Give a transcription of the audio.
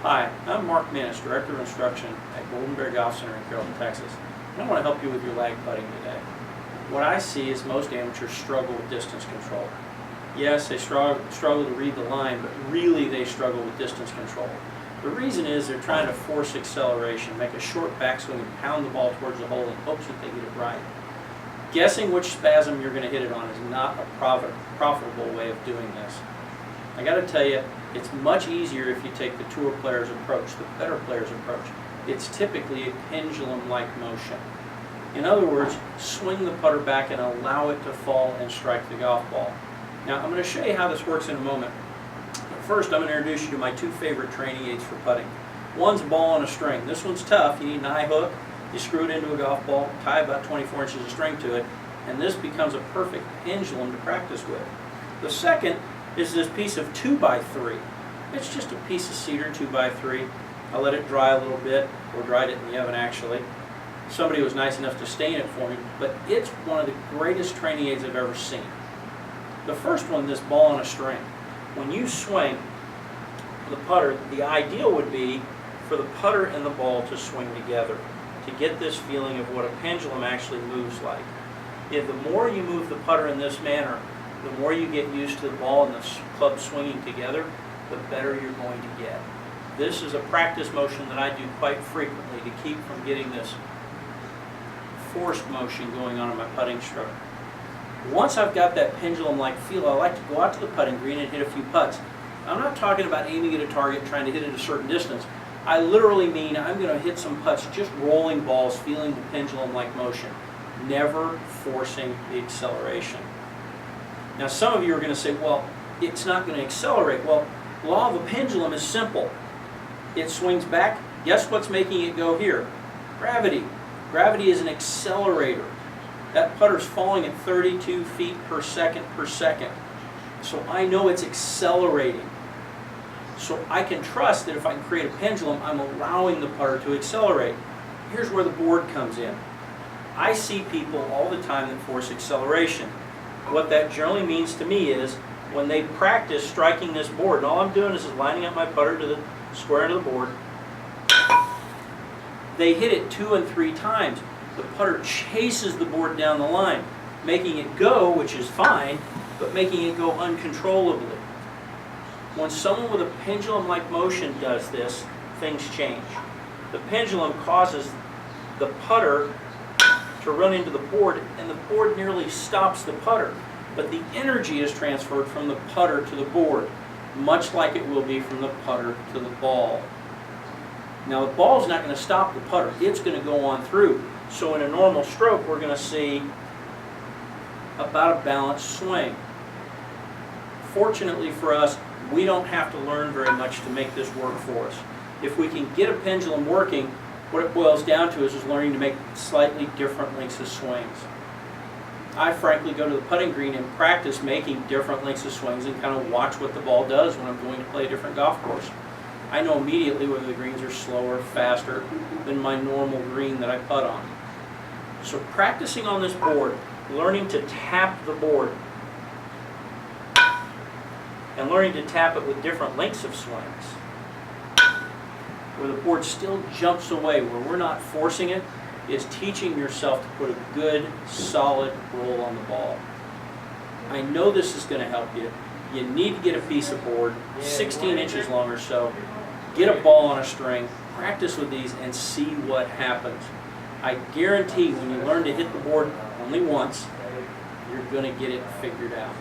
Hi, I'm Mark Minnis, Director of Instruction at Golden Bear Golf Center in Carrollton, Texas. And I want to help you with your lag putting today. What I see is most amateurs struggle with distance control. Yes, they struggle to read the line, but really they struggle with distance control. The reason is they're trying to force acceleration, make a short backswing and pound the ball towards the hole in hopes that they get it right. Guessing which spasm you're going to hit it on is not a profitable way of doing this. I got to tell you, it's much easier if you take the tour player's approach, the better player's approach. It's typically a pendulum-like motion. In other words, swing the putter back and allow it to fall and strike the golf ball. Now, I'm going to show you how this works in a moment. But first, I'm going to introduce you to my two favorite training aids for putting. One's a ball on a string. This one's tough. You need an eye hook. You screw it into a golf ball, tie about 24 inches of string to it, and this becomes a perfect pendulum to practice with. The second is this piece of 2x3. It's just a piece of cedar 2x3. I let it dry a little bit, or dried it in the oven actually. Somebody was nice enough to stain it for me, but it's one of the greatest training aids I've ever seen. The first one, this ball on a string. When you swing the putter, the ideal would be for the putter and the ball to swing together to get this feeling of what a pendulum actually moves like. If the more you move the putter in this manner, the more you get used to the ball and the club swinging together, the better you're going to get. This is a practice motion that I do quite frequently to keep from getting this forced motion going on in my putting stroke. Once I've got that pendulum-like feel, I like to go out to the putting green and hit a few putts. I'm not talking about aiming at a target and trying to hit it a certain distance. I literally mean I'm going to hit some putts, just rolling balls, feeling the pendulum-like motion, never forcing the acceleration. Now some of you are going to say, well, it's not going to accelerate. Well, law of a pendulum is simple. It swings back. Guess what's making it go here? Gravity. Gravity is an accelerator. That putter's falling at 32 feet per second. So I know it's accelerating. So I can trust that if I can create a pendulum, I'm allowing the putter to accelerate. Here's where the board comes in. I see people all the time that force acceleration. What that generally means to me is when they practice striking this board, and all I'm doing is lining up my putter to the square end of the board, they hit it 2 and 3 times. The putter chases the board down the line, making it go, which is fine, but making it go uncontrollably. When someone with a pendulum-like motion does this, things change. The pendulum causes the putter to run into the board, and the board nearly stops the putter. But the energy is transferred from the putter to the board, much like it will be from the putter to the ball. Now the ball's not going to stop the putter, it's going to go on through. So in a normal stroke, we're going to see about a balanced swing. Fortunately for us, we don't have to learn very much to make this work for us. If we can get a pendulum working, what it boils down to is learning to make slightly different lengths of swings. I frankly go to the putting green and practice making different lengths of swings and kind of watch what the ball does when I'm going to play a different golf course. I know immediately whether the greens are slower, faster than my normal green that I putt on. So practicing on this board, learning to tap the board, and learning to tap it with different lengths of swings, where the board still jumps away, where we're not forcing it, is teaching yourself to put a good, solid roll on the ball. I know this is going to help you. You need to get a piece of board, 16 inches long or so, get a ball on a string, practice with these, and see what happens. I guarantee when you learn to hit the board only once, you're going to get it figured out.